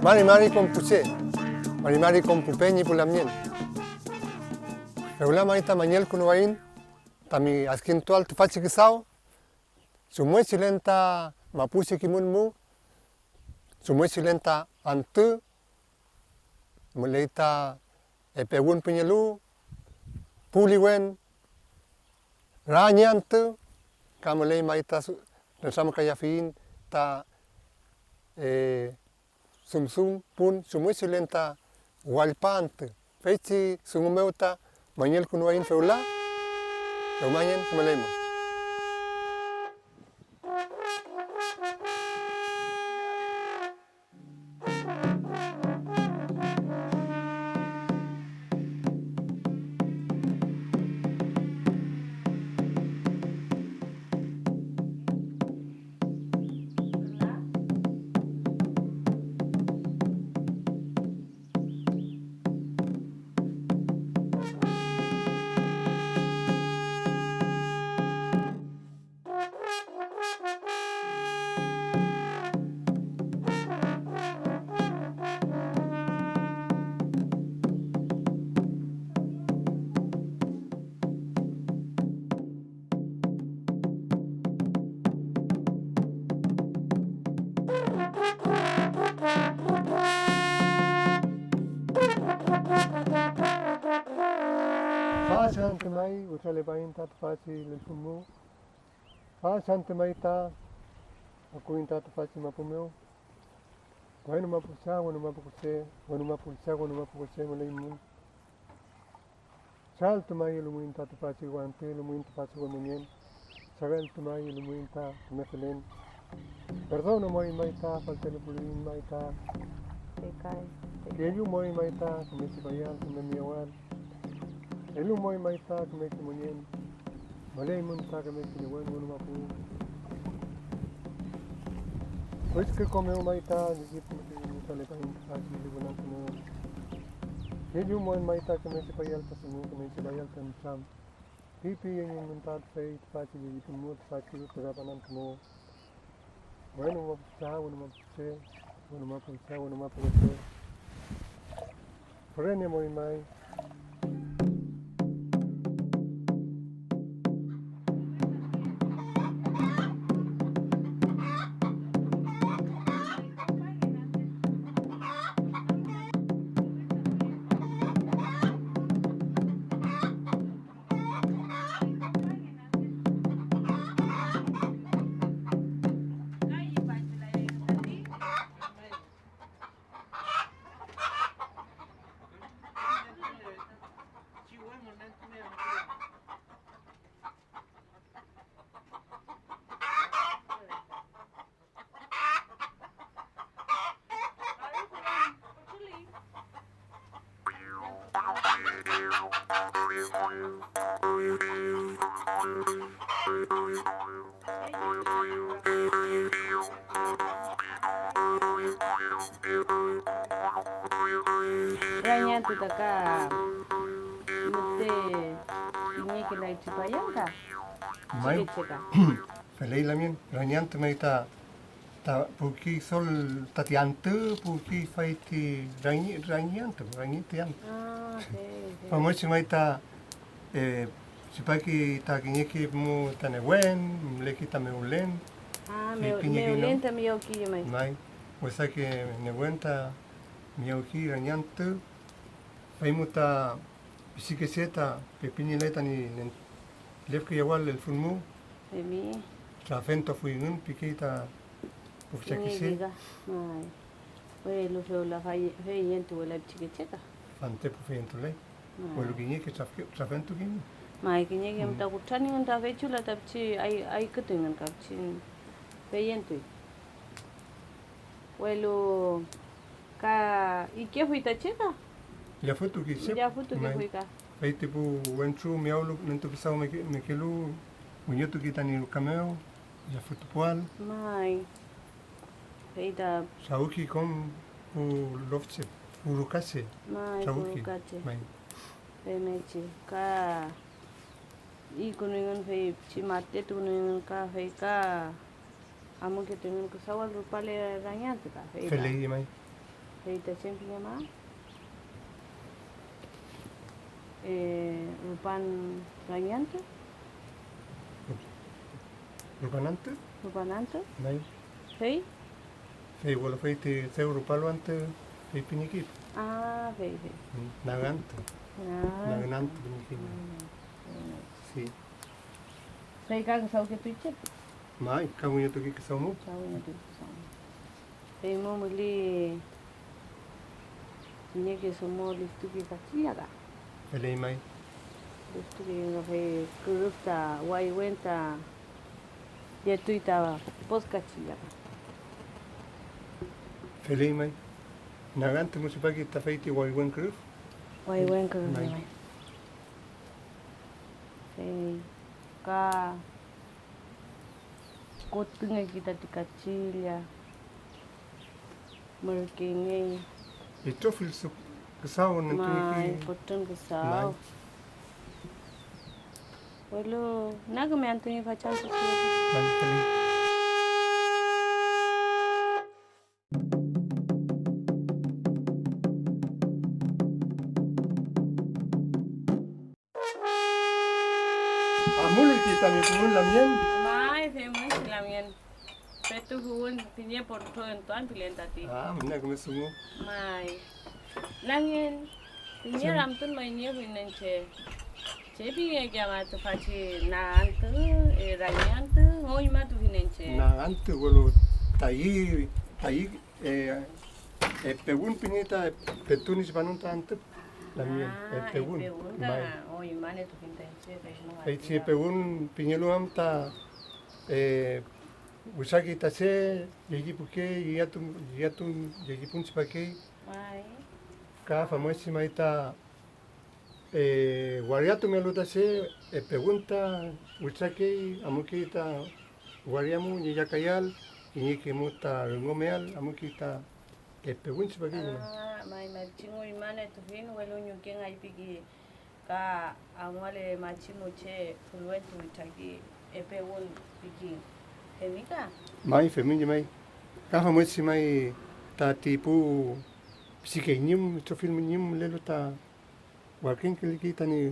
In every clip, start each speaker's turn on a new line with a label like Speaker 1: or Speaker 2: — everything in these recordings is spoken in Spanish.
Speaker 1: Mari con puché, mari con pupeñi pulamien. Regula marita mañel kunuain, tami askintual tufachi kisao, sumue silenta mapuche kimunmu, sumue silenta antu, muleita epegun penyelu, puliwen, ranyantu, kamulei maita resama kayafin ta sumsum pun sumue silenta walpante, pechi sumumeuta mañel kunuain feula, reumayen kumalemo. Sante mai, usale bain tat faci le sumu. Sante mai ta, aku inta faci mapumeu. Bueno mapusa, bueno mapuse, mulai mun. Sal mai lumuin ta faci guante, lumuin ta faci guamenien. Sagal mai lumuin ta mefelen. Perdono mai ta, faltele pulin mai ta. Keju mai ta, kumesi bayal, kumemiawal. Elu moi maita kemeki munyen, malay munta kemeki niwen wunu mapu. Wis ke komeu maita nigip musale pahin kaji libunan kuno. Yeju moi maita kemeki payal pasunu kemeki bayal tam. Pipi yang munta fei paci di tumut paci pegapanan kuno. Wenu mapsa wunu mapuse. Frene moi mai.
Speaker 2: Ranya tu taka mute ini kena icipayan ka?
Speaker 1: Mai,
Speaker 2: Cika.
Speaker 1: felei lamien, ranyante maita ta puki sol tatiante puki faiti ranyante yan.
Speaker 2: Ah, okay.
Speaker 1: Pamosi maita sipaki ta kinyeki mu tanewen, leki tameulen.
Speaker 2: Ah,
Speaker 1: Piña
Speaker 2: me
Speaker 1: que no.
Speaker 2: lenta me yoki mai.
Speaker 1: Mai, wesa que nebuenta miauki ranyante. Faimuta bisikeseta pepini leta ni lefke igual el fulmu.
Speaker 2: Emi.
Speaker 1: Trafento fuinun pikita pufchakise.
Speaker 2: Ai. Oye, lo feo la fe yento wala chiquecheca.
Speaker 1: Fante pufentule. Welu kinye ke trafento kini.
Speaker 2: Mai kinye ke mta kutani nta fe chula tapchi ai ketengan kapchi. Fe yento. Welu ka ike fuita checa.
Speaker 1: Ya futu ki sep.
Speaker 2: Ya futu ke fuika.
Speaker 1: Fai tipo wentru miaulu nento pisau mekelu unyotu kita ni kameo. Ya futu pual.
Speaker 2: Mai. Feita.
Speaker 1: Sauki kom lofche. Urukase.
Speaker 2: Mai urukase.
Speaker 1: Mai.
Speaker 2: Fe mechi ka I kuningan fe chimate tu kuningan ka fe ka amo que tengan que sawal rupale rañante ka fe.
Speaker 1: Felei mai.
Speaker 2: Feita sempre llama. Rupan Ranyanto,
Speaker 1: Rupanante?
Speaker 2: Rupananto,
Speaker 1: Mai.
Speaker 2: Fei.
Speaker 1: Fei wala fei te seu rupalo ante fei pinikip.
Speaker 2: Ah, Fei, Fei.
Speaker 1: Nagante.
Speaker 2: Ah,
Speaker 1: Naganante pinikip. Si.
Speaker 2: Fei ka sau ke tuiche.
Speaker 1: Mai, kamu nyo toki kasau mo?
Speaker 2: Sau ina tu sau. Fei mo muli tinha que somos listo que catia ka.
Speaker 1: Elei mai.
Speaker 2: Listo que nga fei kurusta wai wenta dia tuita pos catia ka.
Speaker 1: Elei mai. Nagante mo si pagi ta fei te waiwan kruf.
Speaker 2: Wai wen ka
Speaker 1: Mai.
Speaker 2: mai. Fei ka kotunga kita di kecil ya. Merkenge
Speaker 1: E tofil su kasau ng
Speaker 2: mai
Speaker 1: piniki.
Speaker 2: potong ke
Speaker 1: Mai.
Speaker 2: sau. Walu naga me antungi facang tu.
Speaker 1: Mai elei. Amul kita mi kumul lamien.
Speaker 2: Mai famous lamian. Petu huun pinya porto entuan pilihan tadi.
Speaker 1: Mina kami sungu.
Speaker 2: Mai lamian pinya ramtun mainnya pinance. Cepi ya kya matu faci nantu ranyantu ngoi matu pinance.
Speaker 1: Nagante walo tayi pegun pinita petunis panunta ante lamien pegun. Mai.
Speaker 2: Oh, imane tu pinance.
Speaker 1: Fei pegun pinyelu amta usaki tase yegi puke yatun yegi punch pake
Speaker 2: Mai.
Speaker 1: ka famosi maita wariatu melu tase pregunta usaki amukita wariamu ni yakayal ini kemuta ngomeal amukita pegunch pake
Speaker 2: Mai machingo imane tu fin welu nyuke ngai pigi ka amwale machimu che fluentu itagi epe won pigi. Emika?
Speaker 1: mai feminye mai ka famosi mai ta tipu psikenyim to film nyim lelo ta wakin kita ni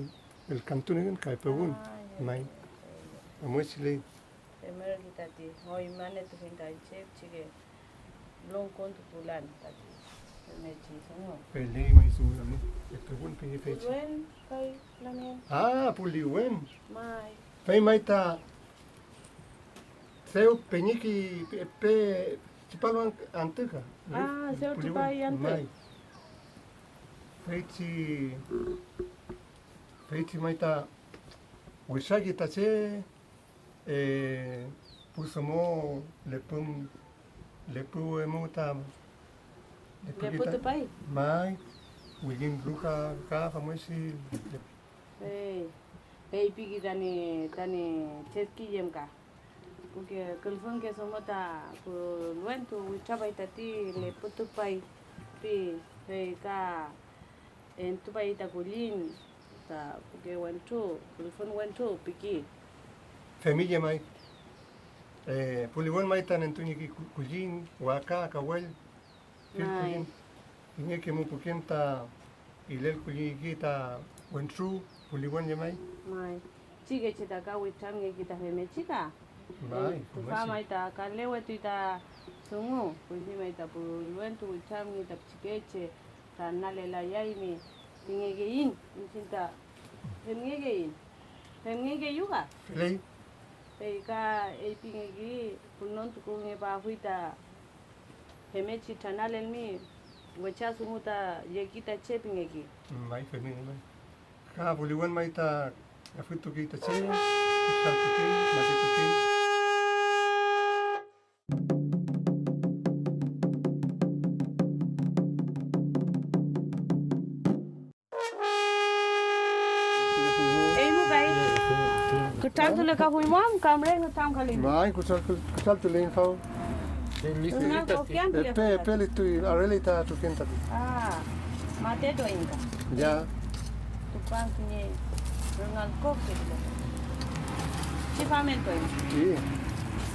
Speaker 1: el cantune ka pegun mai famosi le
Speaker 2: Primero kita ti ho imane tu fin tai che chige long kontu pulan tadi. Mechi songo.
Speaker 1: pele mai su la pegun pinye fechi
Speaker 2: Fluen kai lamien.
Speaker 1: puliwen
Speaker 2: Mai.
Speaker 1: fei mai ta seu peñiki pe chipalo anteka
Speaker 2: Seu tupai ante.
Speaker 1: mai fechi mai ta wisagi ta che pusamo lepu emuta
Speaker 2: Lepo tupai.
Speaker 1: mai wigin bruka ka famosi
Speaker 2: Pigi tani chetki jem ka. Porque kalfon ke somota ku luentu wichaba itati le putupai pi ka en tupai ta kulin ta porque wentu kalfon wentu piki.
Speaker 1: Familia mai. Puliwon mai tan entuñi ki kujin waka kawel.
Speaker 2: Mai.
Speaker 1: Inge ke mu pukenta ilel kuji kita wentru puliwon ye mai.
Speaker 2: Mai. Chige chita ka wicham nge kita feme chika.
Speaker 1: Mai.
Speaker 2: Tu fa mai ta ka lewe tu ta sungu. Kuji mai ta pu luentu wicham nge ta chikeche ta nalela yaimi. Tingegein incinta. Femgegein. Femgege yuga.
Speaker 1: Lei.
Speaker 2: Ka epingegi punon tu kunge ba huita hemechi tanalel mi wacha sumuta yekita chepingegi.
Speaker 1: Mai familia mai. Ka puliwon mai ta afutu kita che. Saltu ke mati ke.
Speaker 2: Kutam tu leka hui mam kamre kutam kali.
Speaker 1: Mai kusal tu lein kau.
Speaker 2: Una kopian tu
Speaker 1: Pele tu arele ta tu kenta.
Speaker 2: mate do inga.
Speaker 1: Ya.
Speaker 2: Tu pan kini rengal kok gitu. Cipamento ini.
Speaker 1: Ji.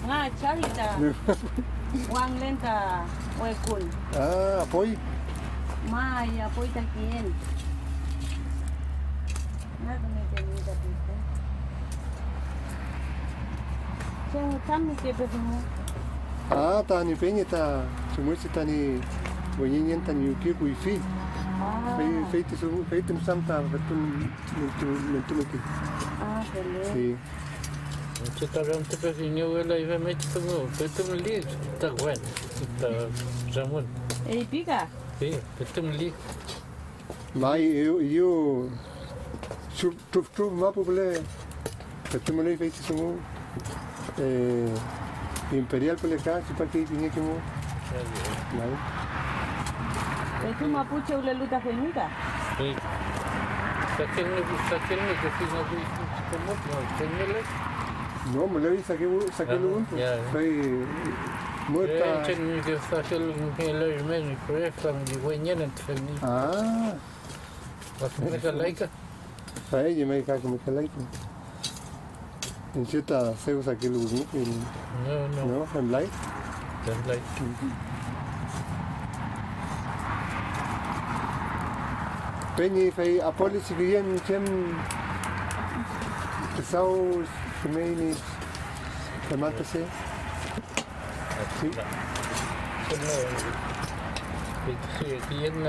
Speaker 2: Nga cari ta wang lenta wekul.
Speaker 1: Apoy.
Speaker 2: Mai apoi takien. Nada me tem da pista. Sem tammi que perfumo.
Speaker 1: Ah, tani penye ta sumuisi tani wenyenyen tani yuki wifi.
Speaker 2: Ah.
Speaker 1: Feiti samta betun mentumiki.
Speaker 2: Ah, beleza.
Speaker 1: Sí.
Speaker 3: Ce tare te pe vineu ăla e mai ce nu, pe tăm li, ta gwen, ta jamun.
Speaker 2: Ei pica?
Speaker 3: Pe tăm li.
Speaker 1: Mai eu trup mapu bele betum le feiti sumu imperial pele ca si pa ki tinha que mo. Mai.
Speaker 2: Păi tu mă apuci eu le luta fenica?
Speaker 3: Păi, să nu că fi nu cum mult, nu, tenele.
Speaker 1: No, me lo vi saqué lo junto.
Speaker 3: Ya.
Speaker 1: Fue muerta.
Speaker 3: Ce nu că să fel ele meni proiect am de wenyen ent felni.
Speaker 1: Ah,
Speaker 3: Wat me ka laica.
Speaker 1: fa ella me cago me calai. En cierta se usa que lo junto,
Speaker 3: Nu,
Speaker 1: no, en light.
Speaker 3: ten lai.
Speaker 1: Penny fai apolis que yen chem sau femeinis chamantase. Sí.
Speaker 3: Ce nu. Păi ce e în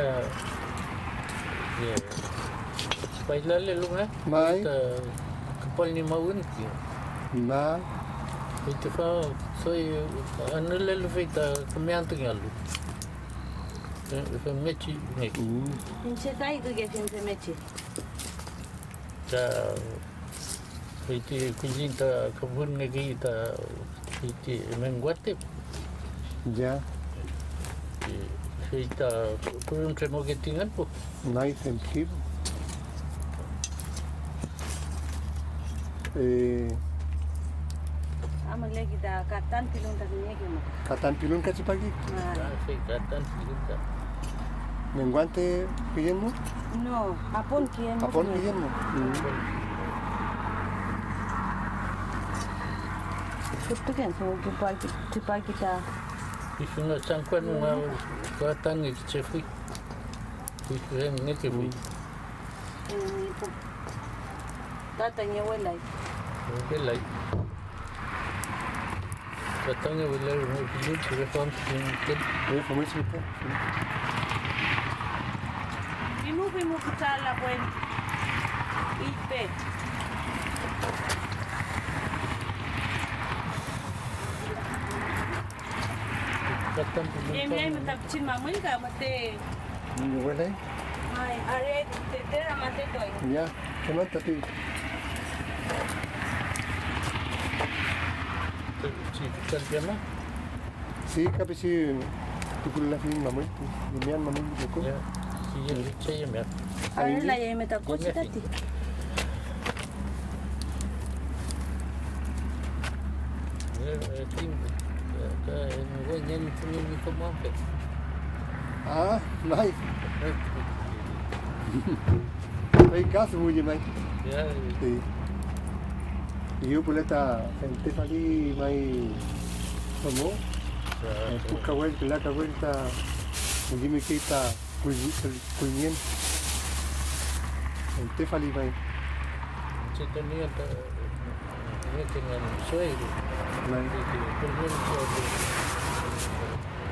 Speaker 3: bailale lumea.
Speaker 1: Mai.
Speaker 3: Că palni măunt.
Speaker 1: Ma,
Speaker 3: Uite, soy anele lu feita că mi-a întâlnit. Că meci nec.
Speaker 2: În ce tai tu che ființe meci?
Speaker 3: Da. Uite, cuzinta că bun negăita. Uite, mengoate.
Speaker 1: ya,
Speaker 3: Feita, pur între moghetingan po.
Speaker 1: mai sensible.
Speaker 2: Am legi da catan pilun da niegi mo.
Speaker 1: Katan pilun kasi pagi.
Speaker 3: Da, feita tan filinta.
Speaker 1: Menguante piyen mo?
Speaker 2: No, apon kien mo.
Speaker 1: Apon piyen mo?
Speaker 2: Kutu ken so ki pagi ta.
Speaker 3: Isu na sangkwan nga katan ni chefi. Isu hem neke fi.
Speaker 2: Tata nye welai.
Speaker 3: Oke lai. Katanya wilayah mo pilih telefon tingkat.
Speaker 1: ¿Cómo es usted?
Speaker 2: Inu fi mo kutala buen. Ipe.
Speaker 3: Katan
Speaker 2: Em tap chin mamul ka mate.
Speaker 1: ¿Mi abuela?
Speaker 2: Ai, are te mate toy.
Speaker 1: Ya, ¿qué más te pido?
Speaker 3: Terjema.
Speaker 1: Sí, kapisi tukulla fi mamul, dimian mamul buku.
Speaker 3: Ya, saya ya.
Speaker 2: Are la ye meta kochi tati.
Speaker 3: Tim, gue nyanyi punya ni kemampu.
Speaker 1: Ah, mai. Hay caso muy mai.
Speaker 3: Ya,
Speaker 1: Sí. Y yo puleta gente fali mai como puka vuelta dime que está kuyen. Gente fali mai.
Speaker 3: cerita ni ada ni dengan suai.
Speaker 1: Mai.
Speaker 3: Kemudian suai.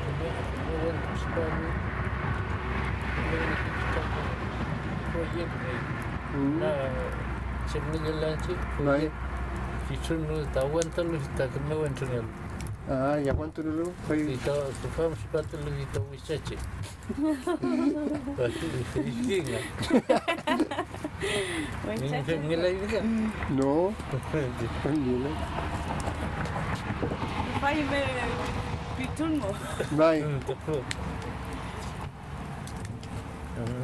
Speaker 3: Kemudian sekali. Kemudian kita proyek ni. Nah, sebenarnya lanjut.
Speaker 1: Mai.
Speaker 3: Fitur nu tawan terus tak kena wantungan.
Speaker 1: Ah, ya cuánto dulu? Fue
Speaker 3: Kita sefam sepatu lu kita wisace. Pasti istinga. Ini nilai juga.
Speaker 1: no, Dile.
Speaker 2: Fai me pitun mo.
Speaker 1: Mai.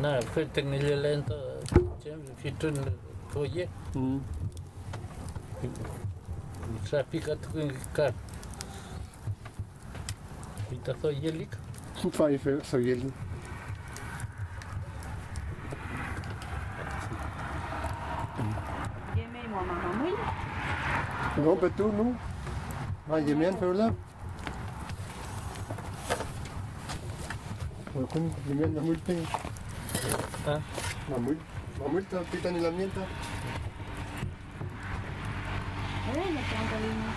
Speaker 3: Nah, feteng nilai lain tu fitur proyek. Trafik atau kar. Kita tu yelik.
Speaker 1: Fai feo, soy él.
Speaker 2: Ye me mo mama muy.
Speaker 1: No, pero tú no. Mai, dimian feo la. Kun dengan mamul ping.
Speaker 3: Ah,
Speaker 1: Mamul ta pita ni lamienta.
Speaker 2: Bueno, tranquilino.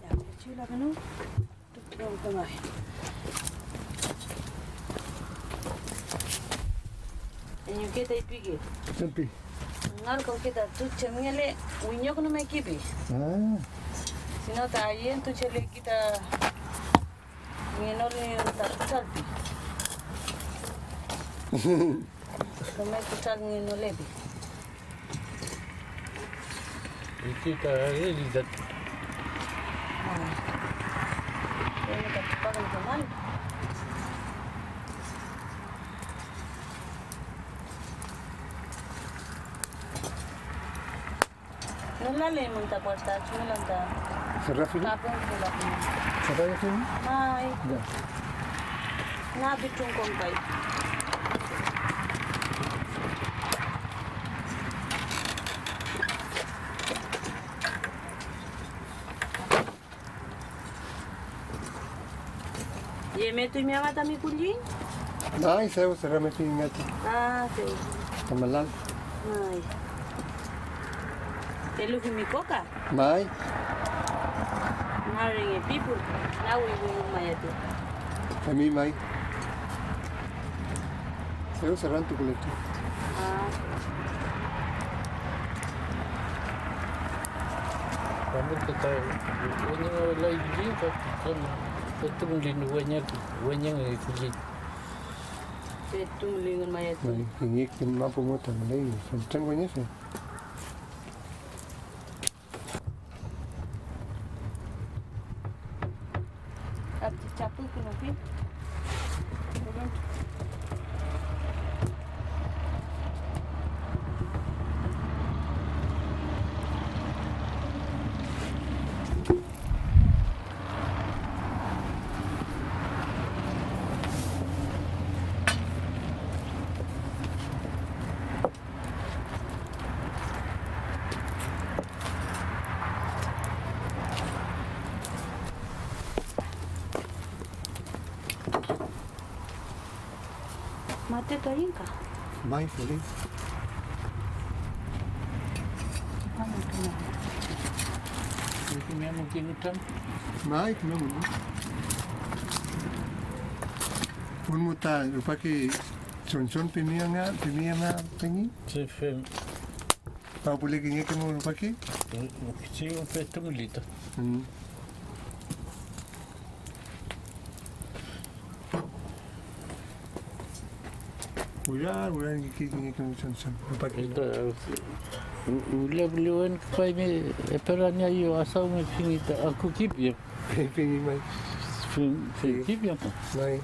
Speaker 2: Ya, chula que no. Tú más. Enyu kita ipigi.
Speaker 1: Tapi.
Speaker 2: Ngal ko kita tu chemngele winyo ko na kipi.
Speaker 1: Ah.
Speaker 2: Sino ta yen tu chele kita ngenol ni ta salpi. Kome tu sal ngenolebi.
Speaker 3: kita realizat.
Speaker 2: Ini tak pakai zaman. Nula le monta puerta, chula monta.
Speaker 1: Cerrar sini.
Speaker 2: Tapon pula.
Speaker 1: Cerrar sini.
Speaker 2: Hai,
Speaker 1: Ya.
Speaker 2: na bitung kompai. Ye metu mi amata mi kulin?
Speaker 1: Nah, saya cerrar mesti ingat.
Speaker 2: Ah, teu.
Speaker 1: Kamalan.
Speaker 2: Ai. Telu mi coca.
Speaker 1: Mai.
Speaker 2: Marrying people. Now we will mayatu.
Speaker 1: Kami mai. Saya cerrar tu kulit.
Speaker 2: Ah,
Speaker 3: Kami kita wenye wala hiji kama tumlin wenye kuji.
Speaker 2: betul lingun mayatu.
Speaker 1: Mai. Ini kin mampu motor mulai. Sampai punya sih.
Speaker 2: At chapu kuno pi. Mate kainka.
Speaker 1: Mai boleh.
Speaker 3: Itu memang mungkin utam.
Speaker 1: Mai kena mulu. Pun muta, lupa ki son pimia nga pengi.
Speaker 3: Sefem.
Speaker 1: Pau boleh kini kemu lupa ki.
Speaker 3: Kecil petum lita.
Speaker 1: Ular kini kemu son lupa ki.
Speaker 3: Ida ule beliau pai me perannya yo asal me finita aku kip ya.
Speaker 1: Pengi mai.
Speaker 3: Kip ya.
Speaker 1: Mai.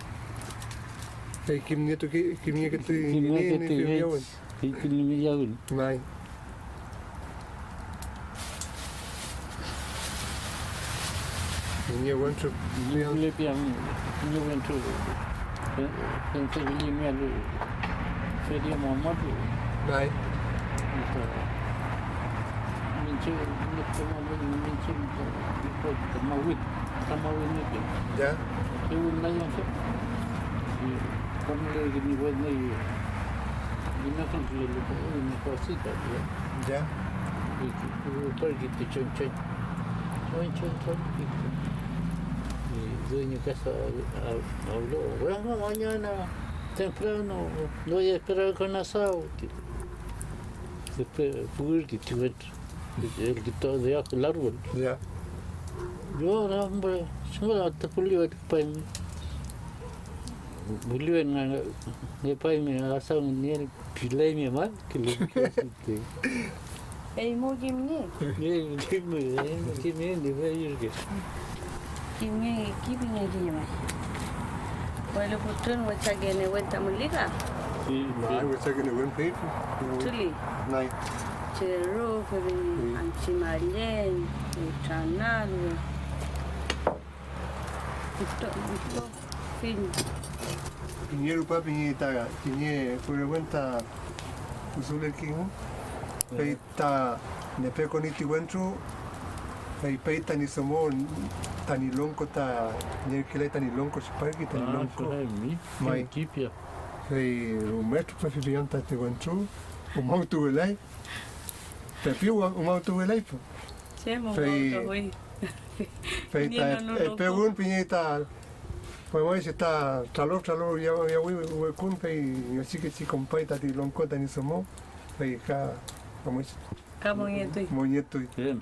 Speaker 1: Hey, kimnya tu kimnya tu
Speaker 3: Kimia
Speaker 1: ini
Speaker 3: kete
Speaker 1: film
Speaker 3: itu ni jauh.
Speaker 1: Mai. Ini one trip.
Speaker 3: Ule piang ni wentu. Pentu ni melu. Fedia Muhammad.
Speaker 1: Mai.
Speaker 3: Mincu ni mincu ikut tamawit ni ke.
Speaker 1: Ya.
Speaker 3: Itu nanya ke. Kamu lagi ni buat ni. Ini kan dia lupa ini pasti tak dia.
Speaker 1: Ya.
Speaker 3: Itu pergi tu cuncun itu. Dueño casa habló, bueno, mañana temprano lo voy a esperar con asado. Después fui que tuve el quitado de ajo el árbol.
Speaker 1: Ya.
Speaker 3: Yo, hombre, yo te pulio el país. Pulio en el país me asado ni el pilay mi mal que lo que
Speaker 2: Mo gimni.
Speaker 3: Kimi ni bayar ke.
Speaker 2: Kimi ni mai. Wala putun wacha gene wenta mulika.
Speaker 3: Sí,
Speaker 1: Mai, we take the win people.
Speaker 2: Tuli.
Speaker 1: Mai.
Speaker 2: Chero, kami anchimalyen, chanal. Ito, fin.
Speaker 1: Pinheiro pa pinhita, pinhe curewenta usule kingu. Peita ne peko ni tiwentro. Peita ni somo tani lonko ta nyekile tani lonko sipaki tani
Speaker 3: Ah,
Speaker 1: lonko.
Speaker 3: så är mi.
Speaker 1: Mai.
Speaker 3: Equipe.
Speaker 1: Pei o metro pa fibianta tiwentro. O mautu elai. Pepiu o mautu elai po.
Speaker 2: Chemo,
Speaker 1: Fei-
Speaker 2: mauto, hui.
Speaker 1: Peita
Speaker 2: Nino no
Speaker 1: e
Speaker 2: loko.
Speaker 1: pegun pinhita. Foi mais está tralo ya we kun pei así que si compaita ti lonko tani somo. Pei ka vamos
Speaker 2: Kamo ngetui.
Speaker 1: moñeto
Speaker 3: Bien.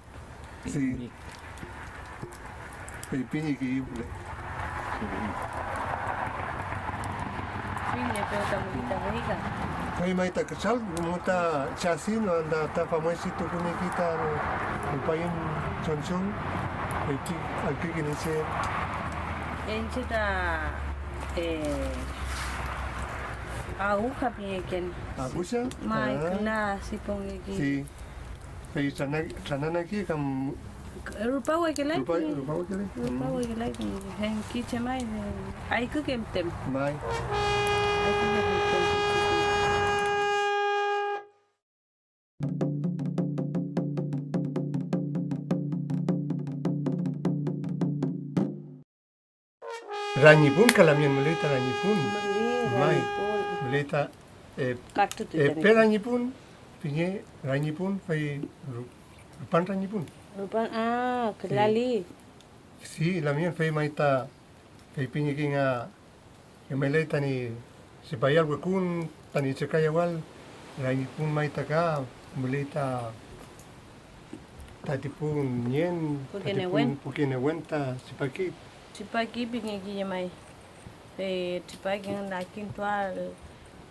Speaker 1: Sí. pei pinhi que ibule.
Speaker 2: Fin, ya peo tamulita veiga.
Speaker 1: Pei mai ta kasal muta chasino anda ta famoso kuni kita no pain chonchon. Pei ki al que ni se
Speaker 2: Enchita, aguja pieken.
Speaker 1: abusa.
Speaker 2: Mai, kena sipong iki.
Speaker 1: Sí. Pei sanana aquí kam
Speaker 2: Rupa wa ke lai.
Speaker 1: lupa que le.
Speaker 2: Rupa wa ke lai. Hen kiche mai. Ai ku kem tem.
Speaker 1: Mai.
Speaker 2: Ai ku kem tem.
Speaker 1: Ranipun kalamien mulita ranipun. Mai.
Speaker 2: Mai.
Speaker 1: Mulita
Speaker 2: Kaktu tu.
Speaker 1: pe ranipun pinhe ranipun pei rupan ranipun.
Speaker 2: Rupa kelali.
Speaker 1: Sí, la mía fue maita fue piña kinga que me leí tani se paya algo kun tani se kaya wal la ni pun maita ka mulita tatipun nyen
Speaker 2: Pukenewen.
Speaker 1: pukenewenta se paki
Speaker 2: Tipaki pingi ki mai. Tipaki na kintual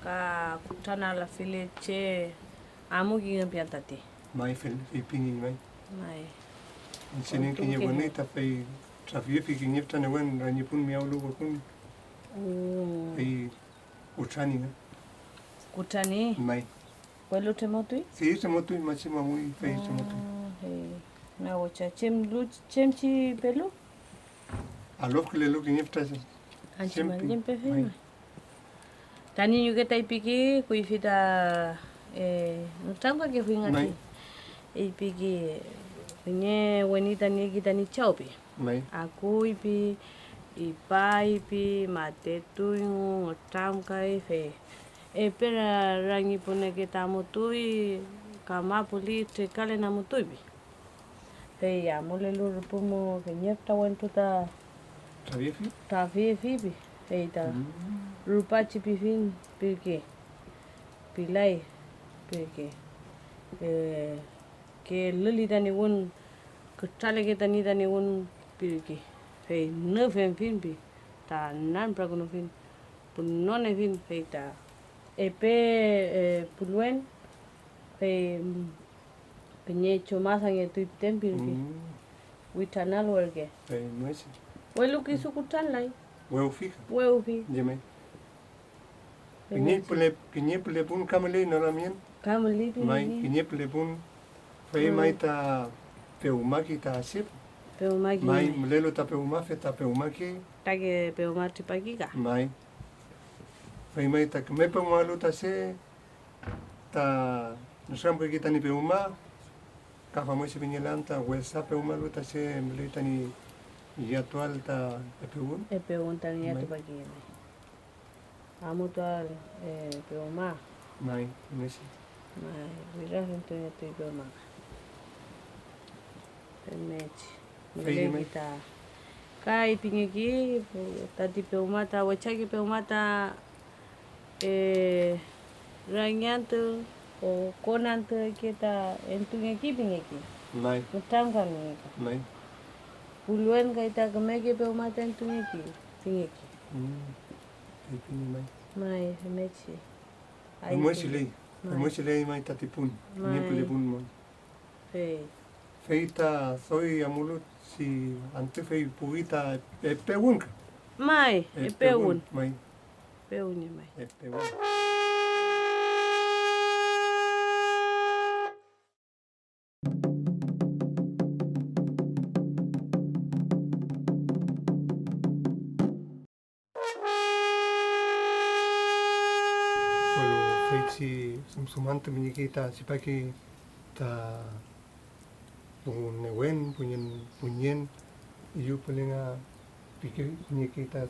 Speaker 2: ka kutana la file che amu ki piantati.
Speaker 1: mai fel e piña mai
Speaker 2: Mai.
Speaker 1: sinin kinya bonita fue trafie fi kinya tani wen rani pun mi aulu kun e uchani
Speaker 2: Kutani.
Speaker 1: mai
Speaker 2: Welo temotui.
Speaker 1: sí se motu machima muy fe se motu
Speaker 2: Na wacha chem chi pelu.
Speaker 1: alof que le lo kinya tani
Speaker 2: Anchi
Speaker 1: Sempre.
Speaker 2: maljem pe
Speaker 1: Mai.
Speaker 2: fe. Tani yuke tai piki kui fita no tamba ke fui ngati.
Speaker 1: Mai.
Speaker 2: E piki nye wenita ni kita ni chaupi.
Speaker 1: mai
Speaker 2: Aku ipi ipai ipi matetu ngo tam kai fe. E pera rangi pune ke tamutui kama puli te kale na mutui bi. Fe ya mole lu rupumo ke nyepta wentu ta
Speaker 1: trafie fi
Speaker 2: ta fi bi. Fe ta rupa chipi fin pirke. Pilai pirke. Ke lili tani wun kutale ke tani wun pirke. Fe ne fen fin bi. Ta nan pragono fin. Punone fin fe ta. Puluen pe penye chomasa nge tuip tempirke. Witanal werke.
Speaker 1: no es
Speaker 2: Welu ki sukutan lai.
Speaker 1: huevo fija
Speaker 2: Weu fi.
Speaker 1: dime kiñe pele pun kamele no la mien
Speaker 2: Kam lipi.
Speaker 1: mai kiñe pele pun fue mai ta peumaki ta sip
Speaker 2: Peu magi.
Speaker 1: mai mlelo ta peumafe ta peumaki
Speaker 2: Tage peu mati pagika.
Speaker 1: mai fue mai ta me peumalu ta se ta nosam que kita ni peuma ka famoso viñelanta huesa peumalu ta se mleta ni y actual ta peun
Speaker 2: E peu tani atu
Speaker 1: Mai.
Speaker 2: pagika. Amu tual peu ma.
Speaker 1: mai nesi
Speaker 2: Mai wira hintu ya tu peu ma. Pemechi.
Speaker 1: Fei mai.
Speaker 2: Kita. Kai pingeki tadi peu mata wachaki peu mata ranyantu o konantu kita entungeki pingeki.
Speaker 1: mai
Speaker 2: Mutam kami.
Speaker 1: mai
Speaker 2: Puluan kaita kemeke peu mata entungeki pingeki.
Speaker 1: mai
Speaker 2: Mai pemechi.
Speaker 1: Moi silei.
Speaker 2: Mai.
Speaker 1: Moi silei mai tatipun.
Speaker 2: Mai.
Speaker 1: Ni pelepun mo.
Speaker 2: Fei.
Speaker 1: Feita soi amulut si ante fei puita e peun.
Speaker 2: Mai, e peun.
Speaker 1: Mai
Speaker 2: Peun mai.
Speaker 1: e peun. feiti sumsumante minha kita sipaki ta newen punyen iu palinga pikir minha kita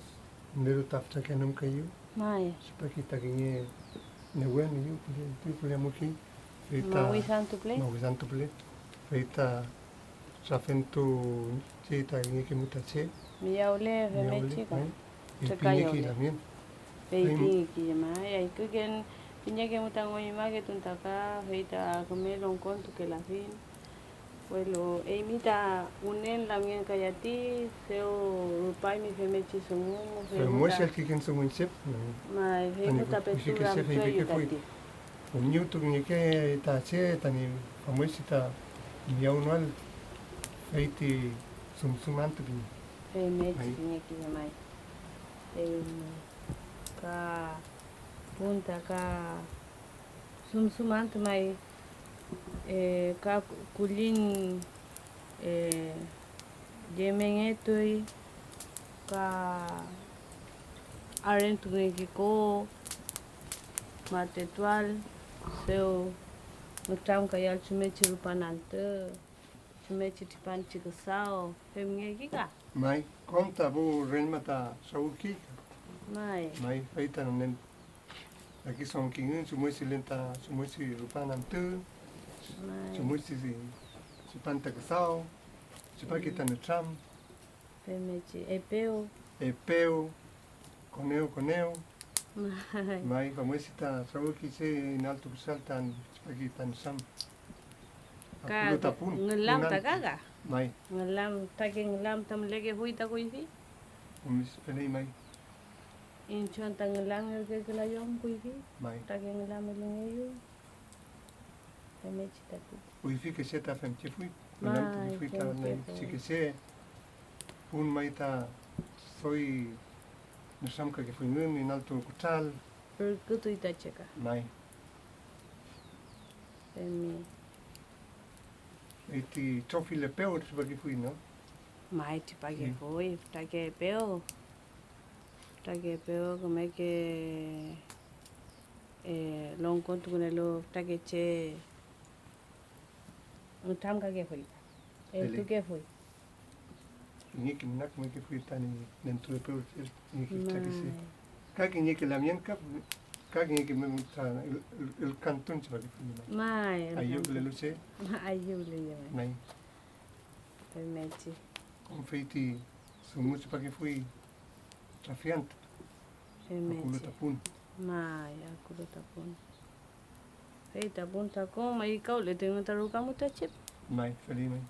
Speaker 1: meru tafta kanam kayu
Speaker 2: Mai.
Speaker 1: sipaki ta kinye newen iu palinga muki
Speaker 2: Maui santu ple.
Speaker 1: mau santo ple feita safentu cita kinye kimuta che
Speaker 2: Miaule remechika.
Speaker 1: y
Speaker 2: Chakayo
Speaker 1: piniki
Speaker 2: le.
Speaker 1: también
Speaker 2: Pei ki mai ai kugen pinya ke mutango image tuntaka feita kamelo kontu que la fin. Bueno, emita unen la mien kayati seo rupai mi femechi sumu.
Speaker 1: pero muestra el que quien se mueve
Speaker 2: Mai femuta petura mtoyu tati.
Speaker 1: un minuto que ta che tani famosa miaunual feiti sumsumante bin
Speaker 2: Femechi
Speaker 1: Ai.
Speaker 2: pinya ki mai. Ka punta ka sumsumante mai ka kulin jemengetoi ka arentungekiko matetual seu nutam kayal chumechi rupanante chumechi tipan chikasao femngekika
Speaker 1: mai conta bu renmata sauki
Speaker 2: mai
Speaker 1: mai feita nen aquí son kingin sumuisi lenta sumuisi rupanam tu
Speaker 2: mai
Speaker 1: sumuisi si panta kasao si pakita no tram
Speaker 2: femechi epeo
Speaker 1: e peu coneo
Speaker 2: mai
Speaker 1: mai famosa ta sauki se in alto saltan si pakita no sam
Speaker 2: ka ngelam tagaga
Speaker 1: mai
Speaker 2: ngelam tagi ngelam tam lege hui ta kuifi
Speaker 1: umis pelei mai
Speaker 2: in chuan ta ngelam ke kelayom kuifi
Speaker 1: mai
Speaker 2: tagi ngelam lingeyu femechi tatu
Speaker 1: uifi que se ta fem che fui
Speaker 2: Mai,
Speaker 1: nalto fui ta
Speaker 2: fem che
Speaker 1: nei
Speaker 2: fui.
Speaker 1: si que se un mai ta soy no sam que fui nun in alto kutal
Speaker 2: kutu itacheka
Speaker 1: mai
Speaker 2: femi
Speaker 1: iti tofi le peu se pa que fui no
Speaker 2: mai ti pagi
Speaker 1: Sí.
Speaker 2: foi tage peo como que long kontu kunelo tage che utam kage foi
Speaker 1: Ele.
Speaker 2: tu ke foi
Speaker 1: ni que nak me que fui tan dentro de peu ni que ta que se
Speaker 2: mai
Speaker 1: ka que ni que la mien ka ni que me ta el cantón se pa que fui
Speaker 2: mai
Speaker 1: ayo que le luce
Speaker 2: ayule ya
Speaker 1: mai
Speaker 2: femechi
Speaker 1: con feiti sumu se pa que fui trafiante kulo
Speaker 2: femechi
Speaker 1: tapun
Speaker 2: mai akulo tapon Hey, tapon tako, mai kau le tengo tarukamu tachip.
Speaker 1: mai feliz mai